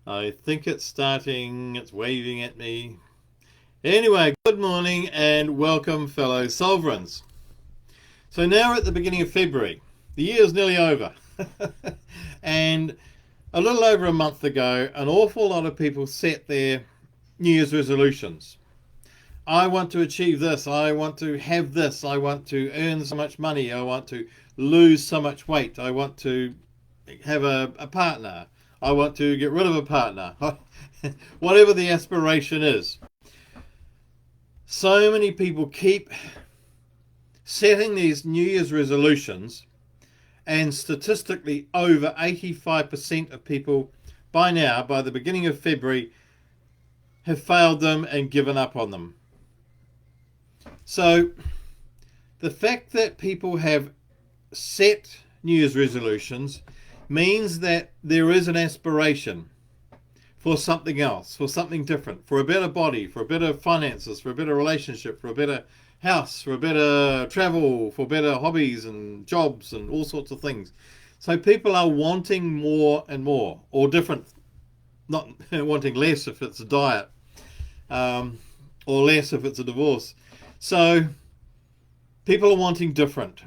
I think it's starting, it's waving at me. Anyway, good morning and welcome, fellow sovereigns. So now we're at the beginning of February. The year's nearly over. And a little over a month ago, an awful lot of people set their New Year's resolutions. I want to achieve this, I want to have this, I want to earn so much money, I want to lose so much weight, I want to have a partner, I want to get rid of a partner, whatever the aspiration is. So many people keep setting these New Year's resolutions, and statistically over 85% of people by now, by the beginning of February, have failed them and given up on them. So the fact that people have set New Year's resolutions means that there is an aspiration for something else, for something different, for a better body, for better finances, for a better relationship, for a better house, for a better travel, for better hobbies and jobs and all sorts of things. So people are wanting more and more, or different, not wanting less if it's a diet, or less if it's a divorce. So people are wanting different,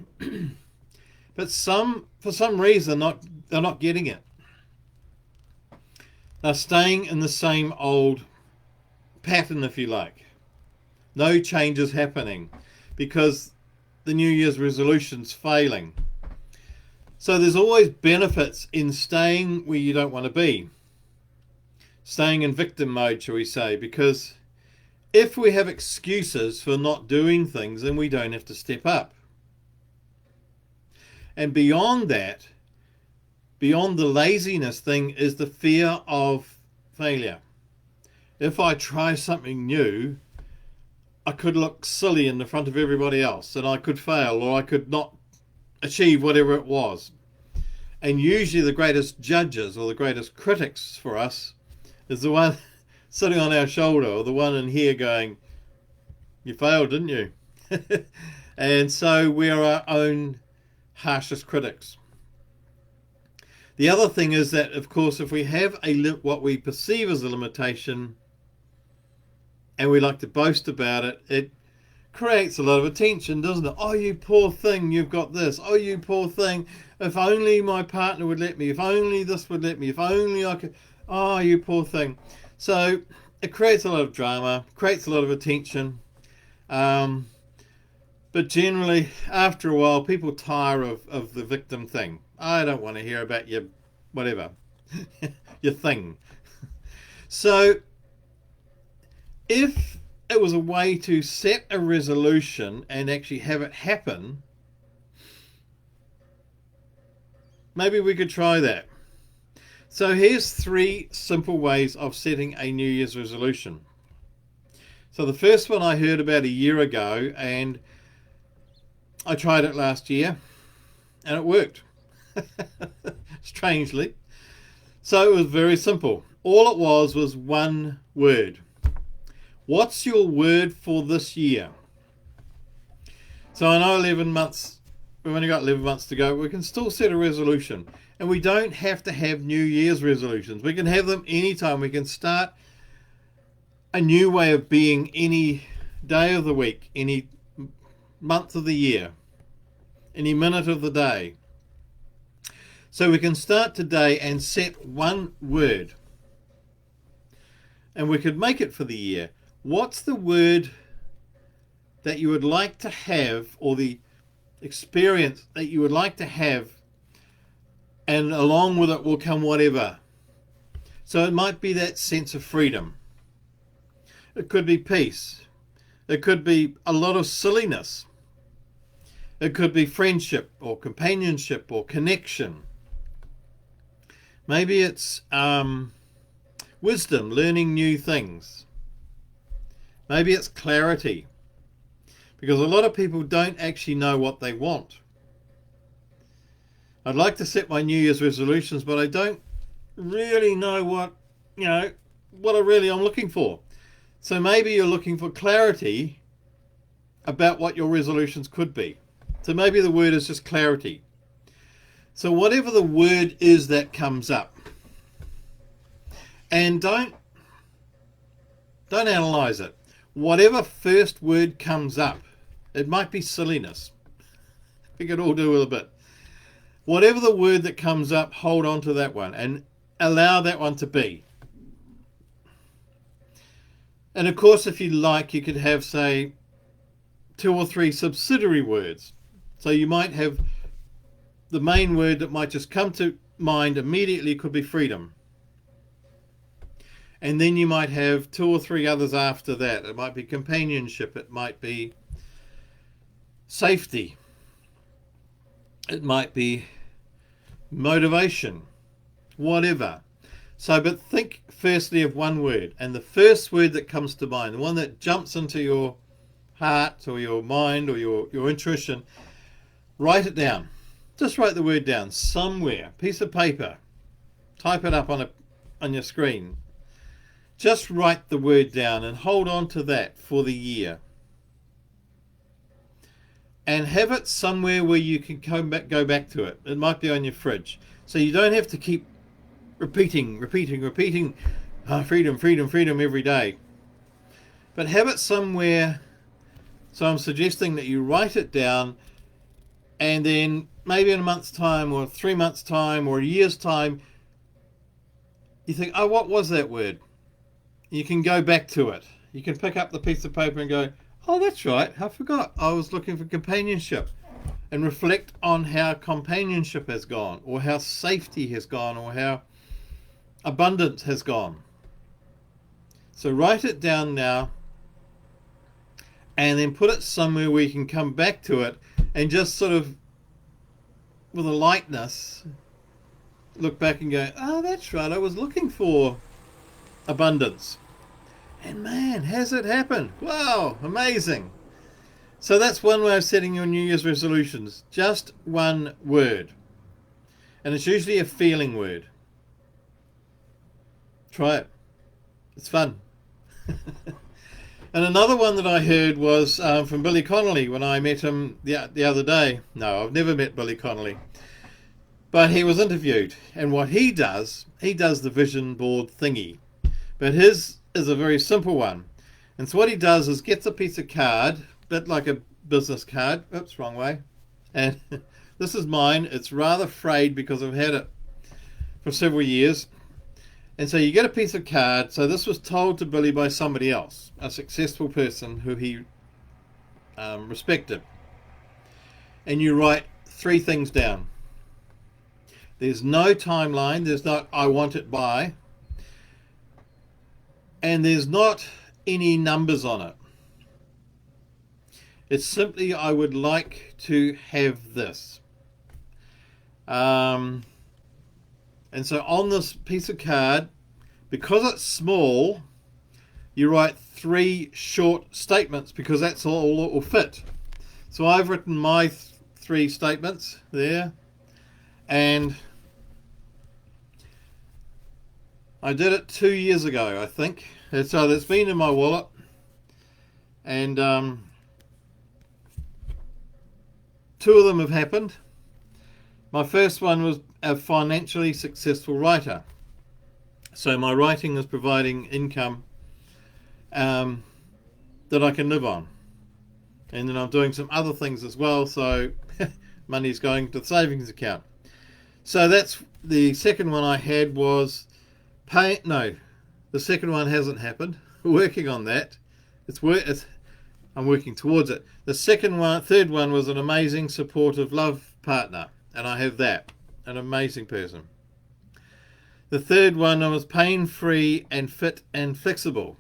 but for some reason they're not getting it. They're staying in the same old pattern, if you like. No changes happening because the New Year's resolution's failing. So there's always benefits in staying where you don't want to be. Staying in victim mode, shall we say, because if we have excuses for not doing things, then we don't have to step up. And beyond that, beyond the laziness thing, is the fear of failure. If I try something new, I could look silly in the front of everybody else, and I could fail, or I could not achieve whatever it was. And usually the greatest judges or the greatest critics for us is the one sitting on our shoulder, or the one in here going, "You failed, didn't you?" And so we're our own harshest critics. The other thing is that, of course, if we have what we perceive as a limitation, and we like to boast about it, it creates a lot of attention, doesn't it? "Oh, you poor thing, you've got this. Oh, you poor thing, if only my partner would let me, if only this would let me, if only I could, oh, you poor thing." So it creates a lot of drama, creates a lot of attention. But generally, after a while, people tire of the victim thing. I don't want to hear about your whatever, your thing. So if it was a way to set a resolution and actually have it happen, maybe we could try that. So here's 3 simple ways of setting a New Year's resolution. So the first one I heard about a year ago, and I tried it last year, and it worked. Strangely. So it was very simple. All it was one word. What's your word for this year? So I know 11 months, we've only got 11 months to go. We can still set a resolution. And we don't have to have New Year's resolutions. We can have them anytime. We can start a new way of being any day of the week, any month of the year, any minute of the day. So we can start today and set one word. And we could make it for the year. What's the word that you would like to have, or the experience that you would like to have, and along with it will come whatever. So it might be that sense of freedom. It could be peace. It could be a lot of silliness. It could be friendship or companionship or connection. Maybe it's wisdom, learning new things. Maybe it's clarity, because a lot of people don't actually know what they want. I'd like to set my New Year's resolutions, but I don't really know what I'm looking for. So maybe you're looking for clarity about what your resolutions could be. So maybe the word is just clarity. So whatever the word is that comes up, And don't analyze it. Whatever first word comes up, it might be silliness. We could all do with a bit. Whatever the word that comes up, hold on to that one and allow that one to be. And of course, if you like, you could have, say, 2 or 3 subsidiary words. So you might have the main word that might just come to mind immediately could be freedom. And then you might have 2 or 3 others after that. It might be companionship. It might be safety. It might be motivation. Whatever. So, but think firstly of one word. And the first word that comes to mind, the one that jumps into your heart or your mind or your intuition, write it down. Just write the word down somewhere. Piece of paper. Type it up on your screen. Just write the word down and hold on to that for the year. And have it somewhere where you can go back to it. It might be on your fridge. So you don't have to keep repeating, freedom, freedom, freedom every day. But have it somewhere. So I'm suggesting that you write it down, and then maybe in a month's time or 3 months' time or a year's time, you think, oh, what was that word? You can go back to it. You can pick up the piece of paper and go, oh, that's right, I forgot. I was looking for companionship. And reflect on how companionship has gone, or how safety has gone, or how abundance has gone. So write it down now, and then put it somewhere where you can come back to it and just sort of, with a lightness, look back and go, oh, that's right, I was looking for abundance. And man, has it happened? Wow, amazing. So that's one way of setting your New Year's resolutions. Just one word. And it's usually a feeling word. Try it. It's fun. And another one that I heard was from Billy Connolly when I met him the other day. No, I've never met Billy Connolly. But he was interviewed. And what he does the vision board thingy. But his is a very simple one. And so what he does is gets a piece of card, a bit like a business card. Oops, wrong way. And this is mine. It's rather frayed because I've had it for several years. And so you get a piece of card. So this was told to Billy by somebody else, a successful person who he respected. And you write 3 things down. There's no timeline. There's not, I want it by. And there's not any numbers on it. It's simply, I would like to have this. And so on this piece of card, because it's small, you write 3 short statements because that's all it will fit. So I've written my 3 statements there, and I did it 2 years ago, I think. And so that's been in my wallet. And 2 of them have happened. My first one was a financially successful writer. So my writing is providing income that I can live on. And then I'm doing some other things as well. So money's going to the savings account. So that's the second one I had was the second one hasn't happened. We're working on that. I'm working towards it. The third one was an amazing, supportive love partner, and I have that, an amazing person. The third one was pain-free and fit and flexible.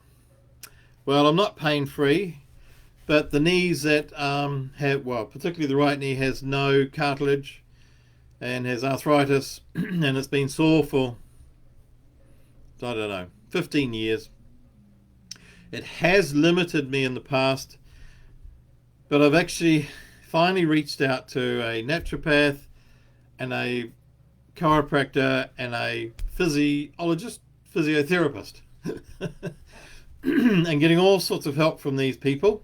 Well, I'm not pain-free, but the knees that particularly the right knee has no cartilage and has arthritis, and it's been sore for, I don't know, 15 years. It has limited me in the past, but I've actually finally reached out to a naturopath and a chiropractor and a physiotherapist and getting all sorts of help from these people,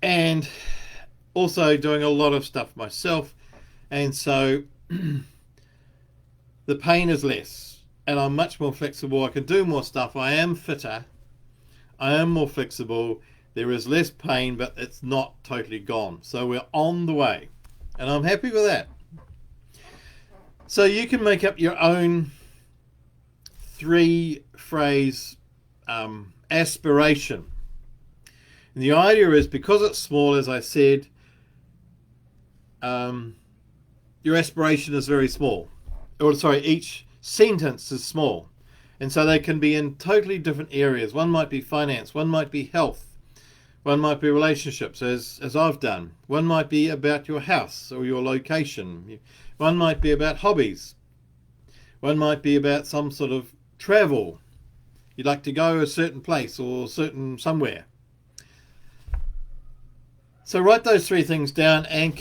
and also doing a lot of stuff myself, and so the pain is less. and I'm much more flexible. I can do more stuff. I am fitter. I am more flexible. There is less pain, but it's not totally gone. So we're on the way, and I'm happy with that. So you can make up your own 3-phrase aspiration. And the idea is, because it's small, as I said, your aspiration is very small. Or sorry, each sentence is small. And so they can be in totally different areas. One might be finance, one might be health, one might be relationships, as I've done. One might be about your house or your location. One might be about hobbies. One might be about some sort of travel. You'd like to go a certain place or somewhere. So write those 3 things down and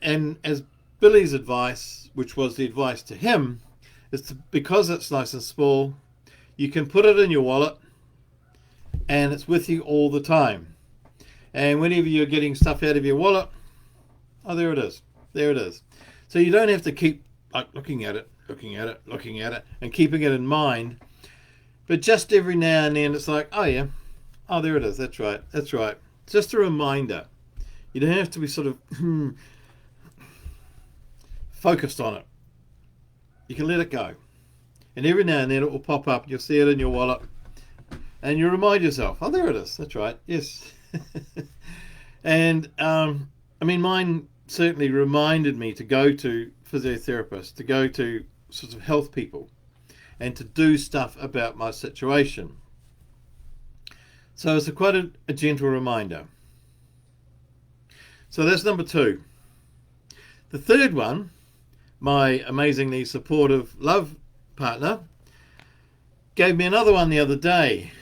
and as Billy's advice, which was the advice to him, is because it's nice and small, you can put it in your wallet and it's with you all the time. And whenever you're getting stuff out of your wallet, oh, there it is. There it is. So you don't have to keep looking at it, and keeping it in mind. But just every now and then it's like, oh yeah, oh, there it is. That's right. That's right. Just a reminder. You don't have to be sort of focused on it. You can let it go. And every now and then it will pop up. You'll see it in your wallet. And you remind yourself, oh, there it is. That's right. Yes. And, mine certainly reminded me to go to physiotherapists, to go to sort of health people, and to do stuff about my situation. So it's quite a gentle reminder. So that's number 2. The third one, my amazingly supportive love partner gave me another one the other day.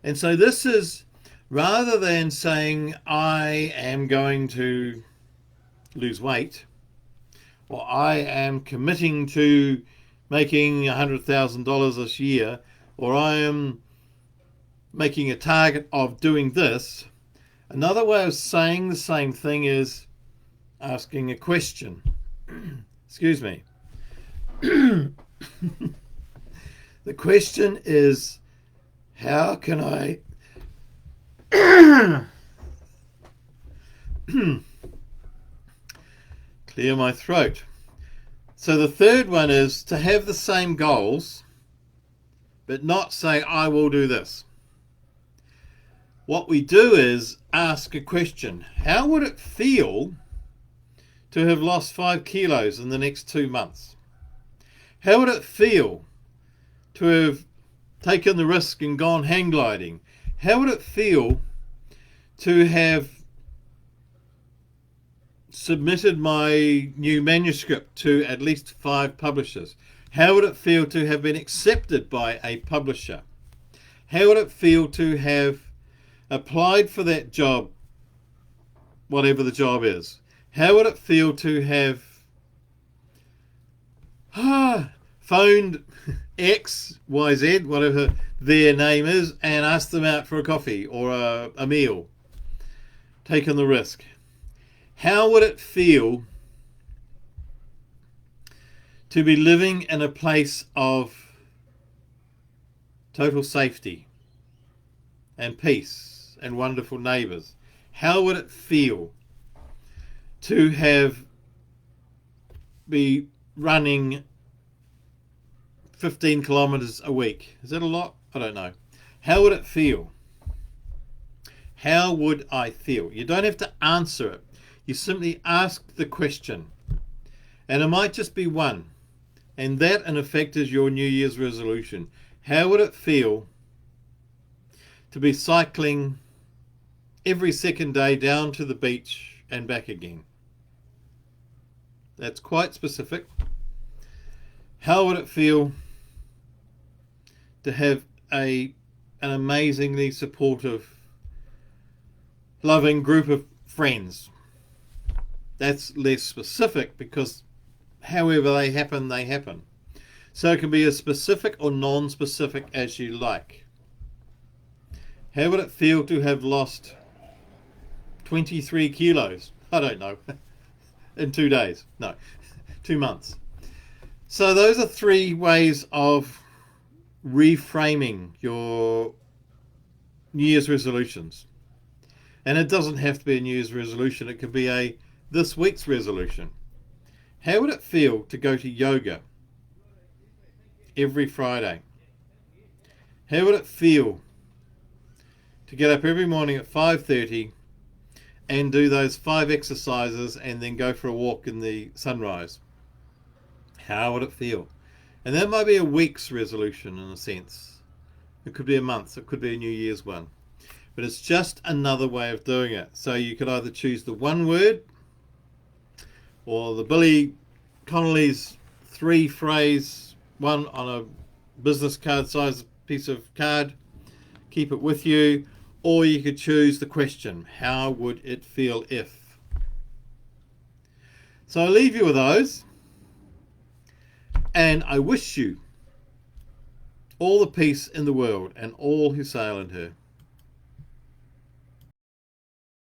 And so this is, rather than saying I am going to lose weight, or I am committing to making $100,000 this year, or I am making a target of doing this, another way of saying the same thing is asking a question. Excuse me. The question is, how can I clear my throat? So the third one is to have the same goals, but not say, I will do this. What we do is ask a question. How would it feel to have lost 5 kilos in the next 2 months? How would it feel to have taken the risk and gone hang gliding? How would it feel to have submitted my new manuscript to at least 5 publishers? How would it feel to have been accepted by a publisher? How would it feel to have applied for that job, whatever the job is? How would it feel to have phoned X, Y, Z, whatever their name is, and asked them out for a coffee or a meal? Taken the risk. How would it feel to be living in a place of total safety and peace and wonderful neighbours? How would it feel to be running 15 kilometres a week? Is that a lot? I don't know. How would it feel? How would I feel? You don't have to answer it. You simply ask the question. And it might just be one. And that, in effect, is your New Year's resolution. How would it feel to be cycling every second day down to the beach and back again? That's quite specific. How would it feel to have an amazingly supportive, loving group of friends? That's less specific, because however they happen, they happen. So it can be as specific or non-specific as you like. How would it feel to have lost 23 kilos? I don't know. In 2 days. No, 2 months. So those are 3 ways of reframing your New Year's resolutions. And it doesn't have to be a New Year's resolution. It could be a this week's resolution. How would it feel to go to yoga every Friday? How would it feel to get up every morning at 5:30 and do those 5 exercises and then go for a walk in the sunrise? How would it feel? And that might be a week's resolution in a sense. It could be a month, it could be a New Year's one. But it's just another way of doing it. So you could either choose the one word or the Billy Connolly's 3-phrase one on a business card size piece of card. Keep it with you. Or you could choose the question, how would it feel if? So I leave you with those. And I wish you all the peace in the world and all who sail in her.